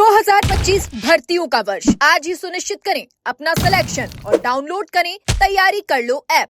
2025 भर्तियों का वर्ष आज ही सुनिश्चित करें अपना सिलेक्शन और डाउनलोड करें तैयारी कर लो ऐप।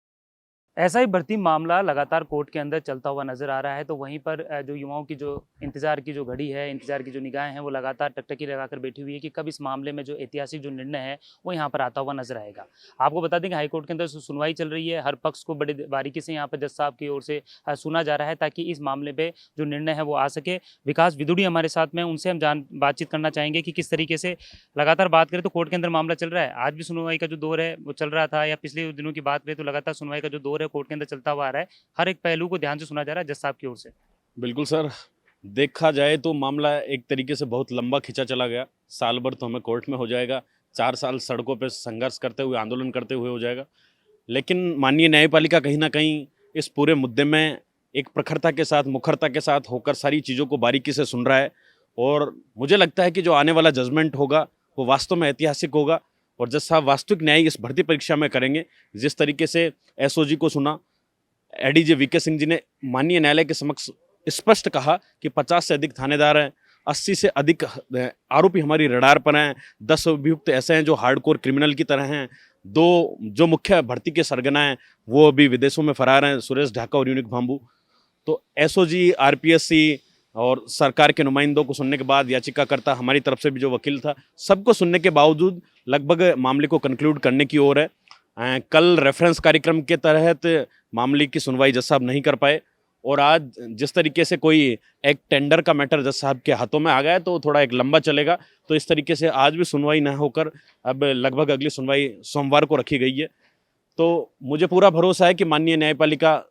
ऐसा ही भर्ती मामला लगातार कोर्ट के अंदर चलता हुआ नजर आ रहा है। तो वहीं पर जो युवाओं की जो इंतजार की जो घड़ी है, इंतजार की जो निगाहें हैं, वो लगातार टकटकी लगाकर बैठी हुई है कि कब इस मामले में जो ऐतिहासिक जो निर्णय है वो यहाँ पर आता हुआ नजर आएगा। आपको बता दें कि हाईकोर्ट के अंदर सुनवाई चल रही है। हर पक्ष को बड़ी बारीकी से यहाँ पर जज साहब की ओर से सुना जा रहा है ताकि इस मामले पर जो निर्णय है वो आ सके। विकास विदुड़ी हमारे साथ में, उनसे हम बातचीत करना चाहेंगे कि किस तरीके से लगातार बात करें तो कोर्ट के अंदर मामला चल रहा है। आज भी सुनवाई का जो दौर है वो चल रहा था, या पिछले दिनों की बात करें तो लगातार सुनवाई का जो दौर है कोर्ट के अंदर चलता हुआ आ रहा है। हर एक पहलू को ध्यान से सुना जा रहा है जज साहब की ओर से। बिल्कुल सर, देखा जाए तो मामला एक तरीके से बहुत लंबा खिंचा चला गया। साल भर तो हमें कोर्ट में हो जाएगा, 4 साल सड़कों पे संघर्ष करते हुए, आंदोलन करते हुए हो जाएगा। लेकिन माननीय न्यायपालिका कहीं ना कहीं इस पूरे मुद्दे में एक प्रखरता के साथ, मुखरता के साथ होकर सारी चीज़ों को बारीकी से सुन रहा है। और मुझे लगता है कि जो आने वाला जजमेंट होगा वो वास्तव में ऐतिहासिक होगा और जज साहब वास्तविक न्याय इस भर्ती परीक्षा में करेंगे। जिस तरीके से एसओजी को सुना, एडीजे वीके सिंह जी ने माननीय न्यायालय के समक्ष स्पष्ट कहा कि 50 से अधिक थानेदार हैं, 80 से अधिक आरोपी हमारी रडार पर हैं, 10 अभियुक्त ऐसे हैं जो हार्डकोर क्रिमिनल की तरह हैं, 2 जो मुख्य भर्ती के सरगना हैं वो अभी विदेशों में फरार हैं, सुरेश ढाका और यूनिक भांबू। तो एसओजी, आरपीएससी और सरकार के नुमाइंदों को सुनने के बाद, याचिकाकर्ता, हमारी तरफ से भी जो वकील था, सबको सुनने के बावजूद लगभग मामले को कंक्लूड करने की ओर है। कल रेफरेंस कार्यक्रम के तहत मामले की सुनवाई जज साहब नहीं कर पाए और आज जिस तरीके से कोई एक टेंडर का मैटर जज साहब के हाथों में आ गया है तो थोड़ा एक लंबा चलेगा। तो इस तरीके से आज भी सुनवाई न होकर अब लगभग अगली सुनवाई सोमवार को रखी गई है। तो मुझे पूरा भरोसा है कि माननीय न्यायपालिका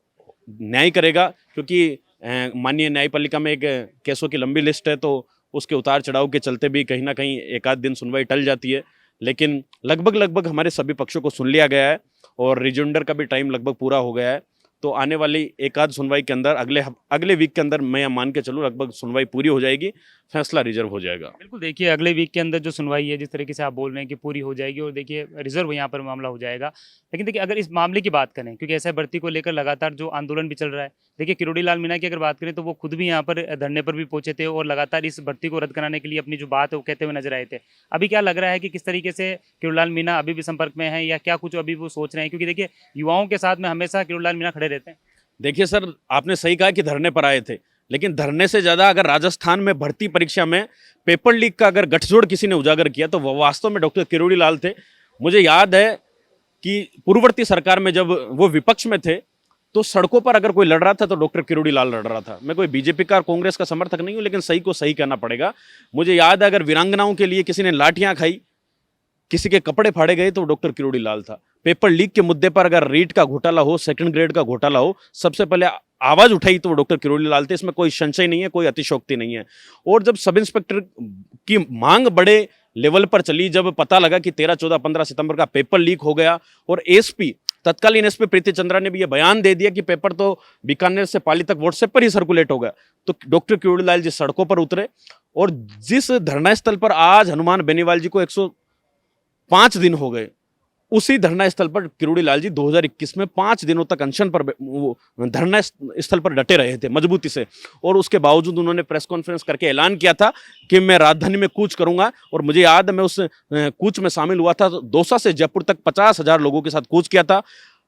न्याय करेगा, क्योंकि माननीय न्यायपालिका में एक केसों की लंबी लिस्ट है, तो उसके उतार चढ़ाव के चलते भी कहीं ना कहीं एक आध दिन सुनवाई टल जाती है। लेकिन लगभग हमारे सभी पक्षों को सुन लिया गया है और रिजोंडर का भी टाइम लगभग पूरा हो गया है। तो आने वाली एक आध सुनवाई के अंदर, अगले वीक के अंदर मैं मान के चलूँ लगभग सुनवाई पूरी हो जाएगी, फैसला रिजर्व हो जाएगा। बिल्कुल, देखिए अगले वीक के अंदर जो सुनवाई है, जिस तरीके से आप बोल रहे हैं कि पूरी हो जाएगी और देखिए रिजर्व यहाँ पर मामला हो जाएगा। लेकिन देखिए अगर इस मामले की बात करें, क्योंकि ऐसा भर्ती को लेकर लगातार जो आंदोलन भी चल रहा है, देखिए किरोड़ी लाल मीणा की अगर बात करें तो वो खुद भी यहाँ पर धरने पर भी पहुंचे थे और लगातार इस भर्ती को रद्द कराने के लिए अपनी जो बात है वो कहते हुए नजर आए थे। अभी क्या लग रहा है कि किस तरीके से किरोड़ी लाल मीणा अभी भी संपर्क में है या क्या कुछ अभी वो सोच रहे हैं, क्योंकि देखिए युवाओं के साथ में हमेशा किरोड़ी लाल मीणा खड़े रहते हैं। देखिए सर, आपने सही कहा कि धरने पर आए थे, लेकिन धरने से ज़्यादा अगर राजस्थान में भर्ती परीक्षा में पेपर लीक का अगर गठजोड़ किसी ने उजागर किया तो वह वास्तव में डॉक्टर किरोड़ी लाल थे। मुझे याद है कि पूर्ववर्ती सरकार में जब वो विपक्ष में थे तो सड़कों पर अगर कोई लड़ रहा था तो डॉक्टर किरोड़ी लाल लड़ रहा था। मैं कोई बीजेपी का, कांग्रेस का समर्थक नहीं हूँ, लेकिन सही को सही कहना पड़ेगा। मुझे याद है अगर वीरांगनाओं के लिए किसी ने लाठियाँ खाई, किसी के कपड़े फाड़े गए तो डॉक्टर किरोड़ी लाल था। पेपर लीक के मुद्दे पर अगर रीट का घोटाला हो, सेकंड ग्रेड का घोटाला हो, सबसे पहले आवाज उठाई तो वो डॉक्टर किरोड़ी लाल थे। इसमें कोई संशय नहीं है, कोई अतिशयोक्ति नहीं है। और जब सब इंस्पेक्टर की मांग बड़े लेवल पर चली, जब पता लगा कि 13, 14, 15 सितंबर का पेपर लीक हो गया और एसपी, तत्कालीन एसपी प्रीति चंद्रा ने भी ये बयान दे दिया कि पेपर तो बीकानेर से पाली तक व्हाट्सएप पर ही सर्कुलेट हो गया, तो डॉक्टर किरोड़ी लाल जी सड़कों पर उतरे। और जिस धरना स्थल पर आज हनुमान बेनीवाल जी को 105 दिन हो गए, उसी धरना स्थल पर किरोड़ी लाल जी 2021 में 5 दिनों तक अनशन पर धरना स्थल पर डटे रहे थे मजबूती से। और उसके बावजूद उन्होंने प्रेस कॉन्फ्रेंस करके ऐलान किया था कि मैं राजधानी में कूच करूंगा। और मुझे याद है मैं उस कूच में शामिल हुआ था। तो दौसा से जयपुर तक 50,000 लोगों के साथ कूच किया था।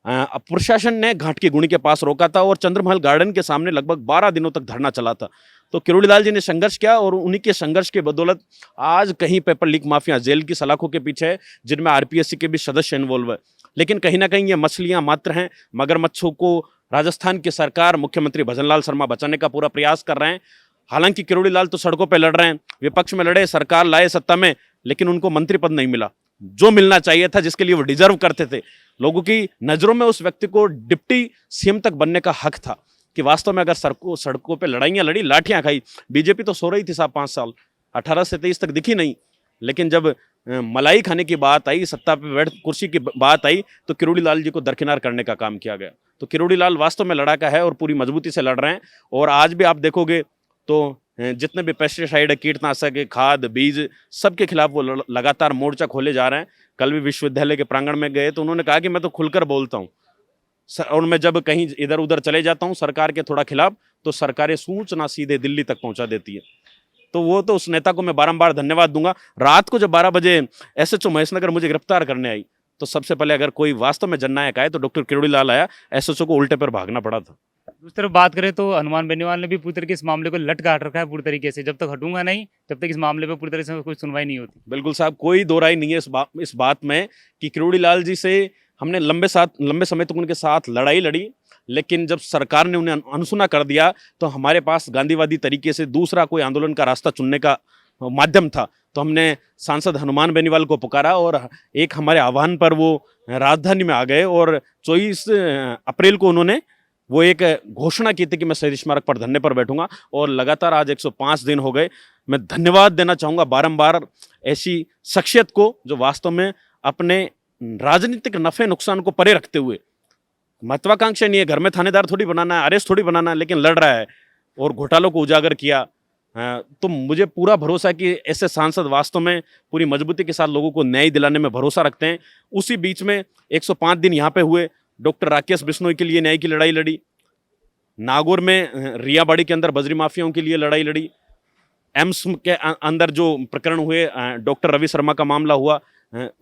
प्रशासन ने घाट की गुणी के पास रोका था और चंद्रमहल गार्डन के सामने लगभग 12 दिनों तक धरना चला था। तो किरोड़ी लाल जी ने संघर्ष किया और उन्हीं के संघर्ष के बदौलत आज कहीं पेपर लीक माफिया जेल की सलाखों के पीछे है, जिनमें आरपीएससी के भी सदस्य इन्वॉल्व है। लेकिन कहीं ना कहीं ये मछलियां मात्र हैं। मगरमच्छों को राजस्थान की सरकार, मुख्यमंत्री भजनलाल शर्मा बचाने का पूरा प्रयास कर रहे हैं। हालांकि किरोड़ी लाल तो सड़कों पर लड़ रहे हैं, विपक्ष में लड़े, सरकार लाए सत्ता में, लेकिन उनको मंत्री पद नहीं मिला जो मिलना चाहिए था, जिसके लिए वो डिजर्व करते थे। लोगों की नजरों में उस व्यक्ति को डिप्टी सीएम तक बनने का हक था। कि वास्तव में अगर सड़कों पे लड़ाइयाँ लड़ी, लाठियाँ खाई, बीजेपी तो सो रही थी साहब 5 साल, 18 से 23 तक दिखी नहीं। लेकिन जब मलाई खाने की बात आई, सत्ता पे बैठ कुर्सी की बात आई, तो किरोड़ी लाल जी को दरकिनार करने का काम किया गया। तो किरोड़ी लाल वास्तव में लड़ाका है और पूरी मजबूती से लड़ रहे हैं। और आज भी आप देखोगे तो जितने भी पेस्टिसाइड है, कीटनाशक, खाद, बीज, सबके खिलाफ वो लगातार मोर्चा खोले जा रहे हैं। कल भी विश्वविद्यालय के प्रांगण में गए तो उन्होंने कहा कि मैं तो खुलकर बोलता हूँ और मैं जब कहीं इधर उधर चले जाता हूँ सरकार के थोड़ा खिलाफ, तो सरकारें सूचना सीधे दिल्ली तक पहुंचा देती है। तो वो तो उस नेता को मैं बारंबार धन्यवाद दूंगा। रात को जब 12 बजे एसएचओ महेशनगर मुझे गिरफ्तार करने आई, तो सबसे पहले अगर कोई वास्तव में जननायक आए तो डॉक्टर किरोड़ी लाल आया। एसएचओ को उल्टे पर भागना पड़ा था। दूसरी तरफ बात करें तो हनुमान बेनीवाल ने भी पूरी तरीके से इस मामले को लटका रखा है पूरी तरीके से, जब तक हटूंगा नहीं तब तक इस मामले पे पूरी तरह से कोई सुनवाई नहीं होती। बिल्कुल साहब, कोई दो राय नहीं है इस बात में कि किरोड़ी लाल जी से हमने लंबे समय तक उनके साथ लड़ाई लड़ी, लेकिन जब सरकार ने उन्हें अनसुना कर दिया तो हमारे पास गांधीवादी तरीके से दूसरा कोई आंदोलन का रास्ता चुनने का माध्यम था। तो हमने सांसद हनुमान बेनीवाल को पुकारा और एक हमारे आह्वान पर वो राजधानी में आ गए और 24 अप्रैल को उन्होंने वो एक घोषणा की थी कि मैं शहीद स्मारक पर धरने पर बैठूंगा, और लगातार आज 105 दिन हो गए। मैं धन्यवाद देना चाहूँगा बारंबार ऐसी शख्सियत को जो वास्तव में अपने राजनीतिक नफे नुकसान को परे रखते हुए, महत्वाकांक्षा नहीं है, घर में थानेदार थोड़ी बनाना है, अरेस्ट थोड़ी बनाना है, लेकिन लड़ रहा है और घोटालों को उजागर किया। तो मुझे पूरा भरोसा है कि ऐसे सांसद वास्तव में पूरी मजबूती के साथ लोगों को न्याय दिलाने में भरोसा रखते हैं। उसी बीच में 105 दिन यहाँ पे हुए, डॉक्टर राकेश बिश्नोई के लिए न्याय की लड़ाई लड़ी, नागौर में रियाबाड़ी के अंदर बजरी माफियाओं के लिए लड़ाई लड़ी, एम्स के अंदर जो प्रकरण हुए, डॉक्टर रवि शर्मा का मामला हुआ,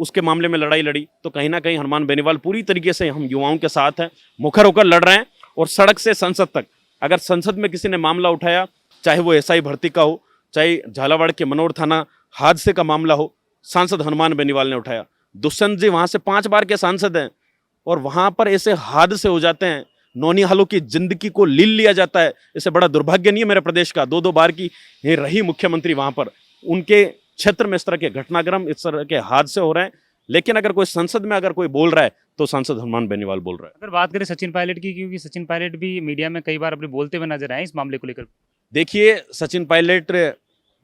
उसके मामले में लड़ाई लड़ी। तो कहीं ना कहीं हनुमान बेनीवाल पूरी तरीके से हम युवाओं के साथ हैं, मुखर होकर लड़ रहे हैं। और सड़क से संसद तक, अगर संसद में किसी ने मामला उठाया, चाहे वो एसआई भर्ती का हो, चाहे झालावाड़ के मनोर थाना हादसे का मामला हो, सांसद हनुमान बेनीवाल ने उठाया। दुष्यंत जी वहां से 5 बार के सांसद हैं और वहां पर ऐसे हादसे हो जाते हैं, नौनिहालों की जिंदगी को लील लिया जाता है। इससे बड़ा दुर्भाग्य नहीं है मेरे प्रदेश का। 2-2 बार की रही मुख्यमंत्री वहां पर, उनके क्षेत्र में इस तरह के घटनाक्रम, इस तरह के हादसे हो रहे हैं। लेकिन अगर कोई संसद में अगर कोई बोल रहा है तो सांसद हनुमान बेनीवाल बोल रहा है। अगर बात करें सचिन पायलट की, क्योंकि सचिन पायलट भी मीडिया में कई बार अपने बोलते हुए नजर आए इस मामले को लेकर। देखिए, सचिन पायलट,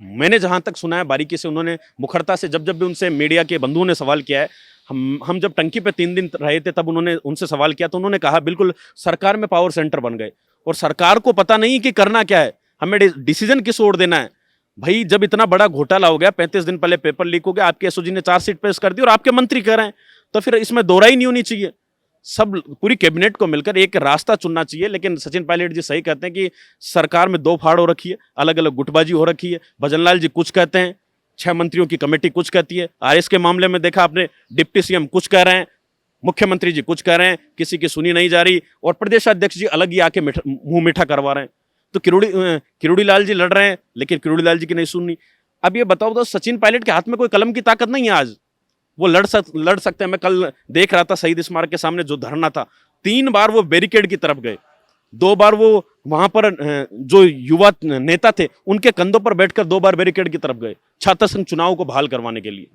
मैंने जहां तक सुना है बारीकी से, उन्होंने मुखरता से जब भी उनसे मीडिया के बंधुओं ने सवाल किया है, हम जब टंकी पे 3 दिन रहे थे तब उन्होंने उनसे सवाल किया तो उन्होंने कहा बिल्कुल सरकार में पावर सेंटर बन गए और सरकार को पता नहीं कि करना क्या है, हमें डिसीजन किस ओर देना है। भाई, जब इतना बड़ा घोटाला हो गया, 35 दिन पहले पेपर लीक हो गया, आपके एसओजी ने चार्जशीट पेश कर दी और आपके मंत्री कह रहे हैं, तो फिर इसमें दोहराई नहीं होनी चाहिए। सब पूरी कैबिनेट को मिलकर एक रास्ता चुनना चाहिए। लेकिन सचिन पायलट जी सही कहते हैं कि सरकार में 2 फाड़ हो रखी है, अलग अलग गुटबाजी हो रखी है। भजनलाल जी कुछ कहते हैं, 6 मंत्रियों की कमेटी कुछ कहती है, आरएस के मामले में देखा आपने, डिप्टी सीएम कुछ कह रहे हैं, मुख्यमंत्री जी कुछ कह रहे हैं, किसी की सुनी नहीं जा रही, और प्रदेशाध्यक्ष जी अलग ही आके मुंह मीठा करवा रहे हैं। तो किरोड़ी लाल जी लड़ रहे हैं, लेकिन किरोड़ी लाल जी की नहीं सुननी। अब ये बताओ तो सचिन पायलट के हाथ में कोई कलम की ताकत नहीं है, आज वो लड़ सकते हैं। मैं कल देख रहा था शहीद स्मारक के सामने जो धरना था, 3 बार वो बैरिकेड की तरफ गए, 2 बार वो वहां पर जो युवा नेता थे उनके कंधों पर बैठकर 2 बार बैरिकेड की तरफ गए, छात्र संघ चुनाव को बहाल करवाने के लिए।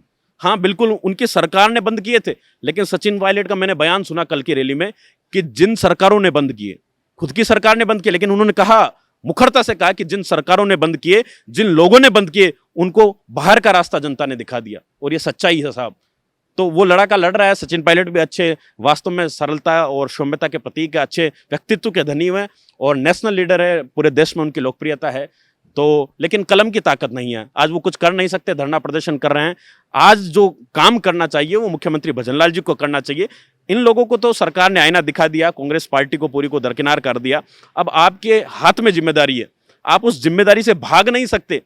हाँ बिल्कुल, उनकी सरकार ने बंद किए थे, लेकिन सचिन पायलट का मैंने बयान सुना कल की रैली में कि जिन सरकारों ने बंद किए, खुद की सरकार ने बंद किए, लेकिन उन्होंने कहा, मुखरता से कहा कि जिन सरकारों ने बंद किए, जिन लोगों ने बंद किए, उनको बाहर का रास्ता जनता ने दिखा दिया। और ये सच्चाई है साहब। तो वो लड़ाका लड़ रहा है। सचिन पायलट भी अच्छे, वास्तव में सरलता और सौम्यता के प्रतीक है, अच्छे व्यक्तित्व के धनी हैं और नेशनल लीडर है, पूरे देश में उनकी लोकप्रियता है। तो लेकिन कलम की ताकत नहीं है, आज वो कुछ कर नहीं सकते, धरना प्रदर्शन कर रहे हैं। आज जो काम करना चाहिए वो मुख्यमंत्री भजनलाल जी को करना चाहिए। इन लोगों को तो सरकार ने आईना दिखा दिया, कांग्रेस पार्टी को पूरी को दरकिनार कर दिया। अब आपके हाथ में जिम्मेदारी है, आप उस जिम्मेदारी से भाग नहीं सकते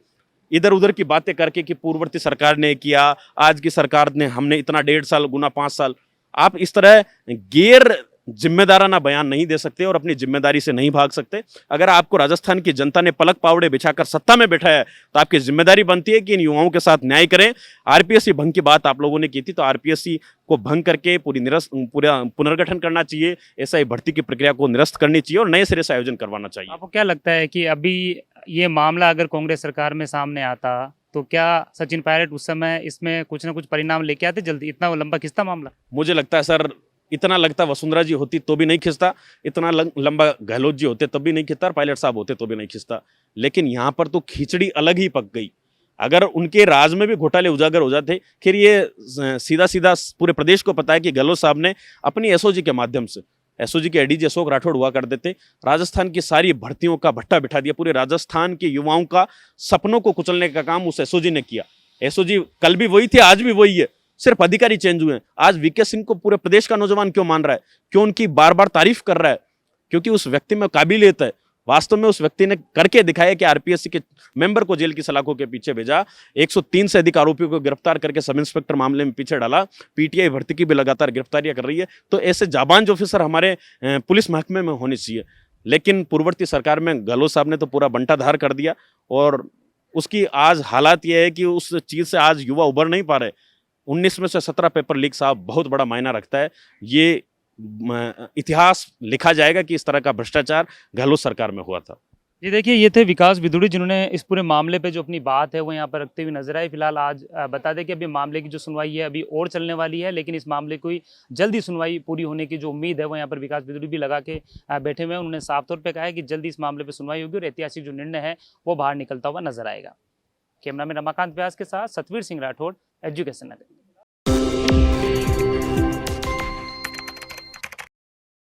इधर उधर की बातें करके कि पूर्ववर्ती सरकार ने किया, आज की सरकार ने, हमने इतना 1.5 साल गुना 5 साल। आप इस तरह गैर जिम्मेदाराना बयान नहीं दे सकते और अपनी जिम्मेदारी से नहीं भाग सकते। अगर आपको राजस्थान की जनता ने पलक पावड़े बिछाकर सत्ता में बैठाया है तो आपकी जिम्मेदारी बनती है कि इन युवाओं के साथ न्याय करें। आरपीएससी भंग की बात आप लोगों ने की थी, तो आरपीएससी को भंग करके पूरा पुनर्गठन करना चाहिए, एसआई भर्ती की प्रक्रिया को निरस्त करनी चाहिए और नए सिरे से आयोजन करवाना चाहिए। आपको क्या लगता है कि अभी ये मामला अगर कांग्रेस सरकार में सामने आता तो क्या सचिन पायलट उस समय इसमें कुछ ना कुछ परिणाम लेके आते जल्दी? इतना लंबा खिंचता मामला? मुझे लगता है सर, इतना लगता वसुंधरा जी होती तो भी नहीं खिंचता, इतना लंबा गहलोत जी होते तब भी नहीं खिंचता, और पायलट साहब होते तो भी नहीं खिंचता। लेकिन यहाँ पर तो खिचड़ी अलग ही पक गई। अगर उनके राज में भी घोटाले उजागर हो जाते, फिर ये सीधा सीधा पूरे प्रदेश को पता है कि गहलोत साहब ने अपनी एसओजी के माध्यम से, एसओजी के एडीजी अशोक राठौड़ हुआ कर देते, राजस्थान की सारी भर्तियों का भट्टा बिठा दिया। पूरे राजस्थान के युवाओं का सपनों को कुचलने का काम उस एसओजी ने किया। एसओजी कल भी वही थे, आज भी वही है, सिर्फ अधिकारी चेंज हुए हैं। आज वीके सिंह को पूरे प्रदेश का नौजवान क्यों मान रहा है, क्यों उनकी बार बार तारीफ कर रहा है? क्योंकि उस व्यक्ति में काबिलियत है, वास्तव में उस व्यक्ति ने करके दिखाया कि आरपीएससी के मेंबर को जेल की सलाखों के पीछे भेजा, 103 से अधिक आरोपियों को गिरफ्तार करके सब इंस्पेक्टर मामले में पीछे डाला, पीटीआई भर्ती की भी लगातार गिरफ्तारियां कर रही है। तो ऐसे जाबांज ऑफिसर हमारे पुलिस महकमे में होने चाहिए। लेकिन पूर्ववर्ती सरकार में गहलोत साहब ने तो पूरा बंटाधार कर दिया और उसकी आज हालात ये है कि उस चीज़ से आज युवा उबर नहीं पा रहे। 19 में से 17 पेपर लीक साहब बहुत बड़ा मायना रखता है। ये इतिहास लिखा जाएगा कि इस तरह का भ्रष्टाचार गहलोत सरकार में हुआ था। जी देखिए, ये थे विकास विदुड़ी जिन्होंने इस पूरे मामले पे जो अपनी बात है वो यहाँ पर रखते हुए नजर आए। फिलहाल आज बता दें कि अभी मामले की जो सुनवाई है अभी और चलने वाली है, लेकिन इस मामले की जल्दी सुनवाई पूरी होने की जो उम्मीद है वो यहाँ पर विकास विदुड़ी भी लगा के बैठे हुए हैं। उन्होंने साफ तौर पर कहा है कि जल्दी इस मामले पर सुनवाई होगी और ऐतिहासिक जो निर्णय है वो बाहर निकलता हुआ नजर आएगा। कैमरामैन रमाकांत व्यास के साथ सतवीर सिंह राठौड़, एजुकेशन नगर।